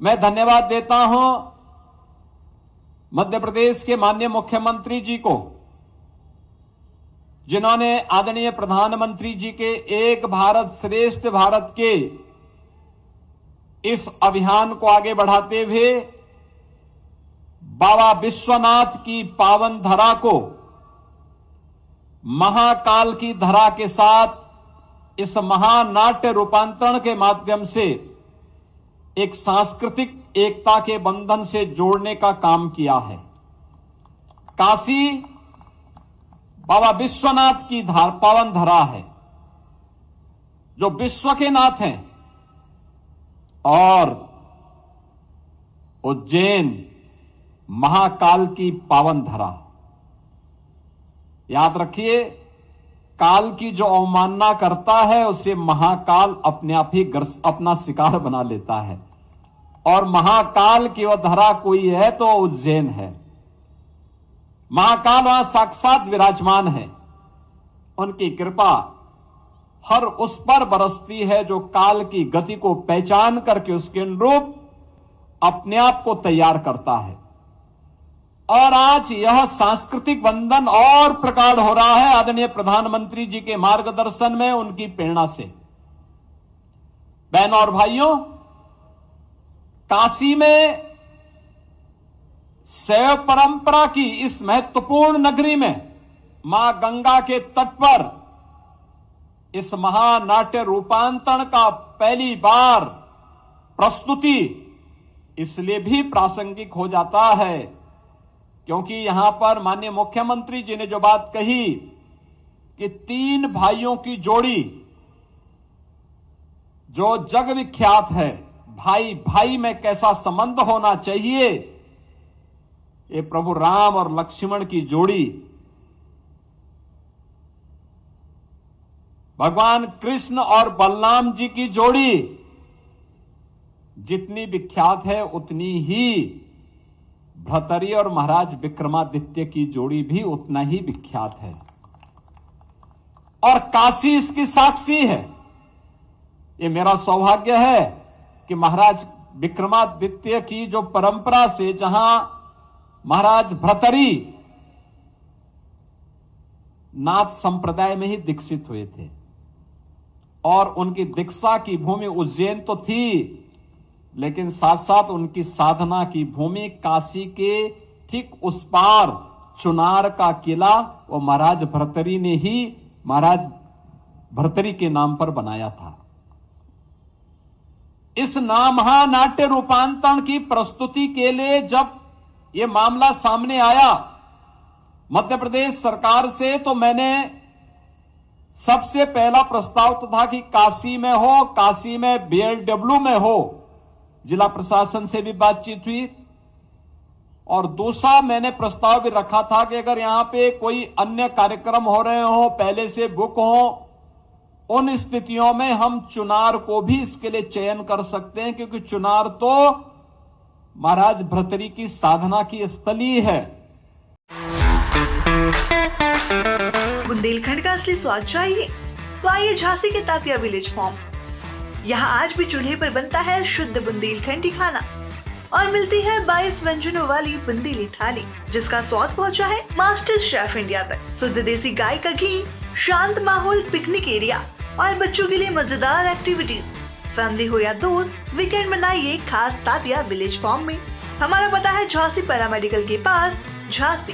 मैं धन्यवाद देता हूं मध्य प्रदेश के माननीय मुख्यमंत्री जी को, जिन्होंने आदरणीय प्रधानमंत्री जी के एक भारत श्रेष्ठ भारत के इस अभियान को आगे बढ़ाते हुए बाबा विश्वनाथ की पावन धरा को महाकाल की धरा के साथ इस महानाट्य रूपांतरण के माध्यम से एक सांस्कृतिक एकता के बंधन से जोड़ने का काम किया है। काशी बाबा विश्वनाथ की पावन धरा है, जो विश्व के नाथ हैं, और उज्जैन महाकाल की पावन धरा। याद रखिए, काल की जो अवमानना करता है उसे महाकाल अपने आप ही अपना शिकार बना लेता है, और महाकाल की वह धरा कोई है तो उज्जैन है। महाकाल वहां साक्षात विराजमान है। उनकी कृपा हर उस पर बरसती है जो काल की गति को पहचान करके उसके अनुरूप अपने आप को तैयार करता है। और आज यह सांस्कृतिक बंधन और प्रगाढ़ हो रहा है आदरणीय प्रधानमंत्री जी के मार्गदर्शन में, उनकी प्रेरणा से। बहनों और भाइयों, काशी में शैव परंपरा की इस महत्वपूर्ण नगरी में मां गंगा के तट पर इस महानाट्य रूपांतरण का पहली बार प्रस्तुति इसलिए भी प्रासंगिक हो जाता है क्योंकि यहां पर माननीय मुख्यमंत्री जी ने जो बात कही कि 3 भाइयों की जोड़ी जो जग विख्यात है, भाई भाई में कैसा संबंध होना चाहिए, ये प्रभु राम और लक्ष्मण की जोड़ी, भगवान कृष्ण और बलराम जी की जोड़ी जितनी विख्यात है उतनी ही भ्रतरी और महाराज विक्रमादित्य की जोड़ी भी उतना ही विख्यात है। और काशी इसकी साक्षी है। ये मेरा सौभाग्य है कि महाराज विक्रमादित्य की जो परंपरा से, जहां महाराज भ्रतरी नाथ संप्रदाय में ही दीक्षित हुए थे और उनकी दीक्षा की भूमि उज्जैन तो थी, लेकिन साथ साथ उनकी साधना की भूमि काशी के ठीक उस पार चुनार का किला वो महाराज भर्तरी ने ही महाराज भर्तरी के नाम पर बनाया था। इस महानाट्य रूपांतरण की प्रस्तुति के लिए जब ये मामला सामने आया मध्य प्रदेश सरकार से, तो मैंने सबसे पहला प्रस्ताव तो था कि काशी में हो, काशी में बीएलडब्ल्यू में हो। जिला प्रशासन से भी बातचीत हुई और दूसरा मैंने प्रस्ताव भी रखा था कि अगर यहां पे कोई अन्य कार्यक्रम हो रहे हो, पहले से बुक हो, उन स्थितियों में हम चुनार को भी इसके लिए चयन कर सकते हैं, क्योंकि चुनार तो महाराज भर्तरी की साधना की स्थली है। बुंदेलखंड का असली स्वाद चाहिए तो आइए झांसी के तात्या विलेज फार्म। यहाँ आज भी चूल्हे पर बनता है शुद्ध बुंदेलखंडी खाना और मिलती है 22 व्यंजनों वाली बुंदेली थाली, जिसका स्वाद पहुँचा है मास्टर शेफ इंडिया तक। शुद्ध देसी गाय का घी, शांत माहौल, पिकनिक एरिया और बच्चों के लिए मजेदार एक्टिविटीज। फैमिली हो या दोस्त, वीकेंड मनाइए खास तात्या विलेज फार्म में। हमारा पता है झांसी पैरामेडिकल के पास, झांसी।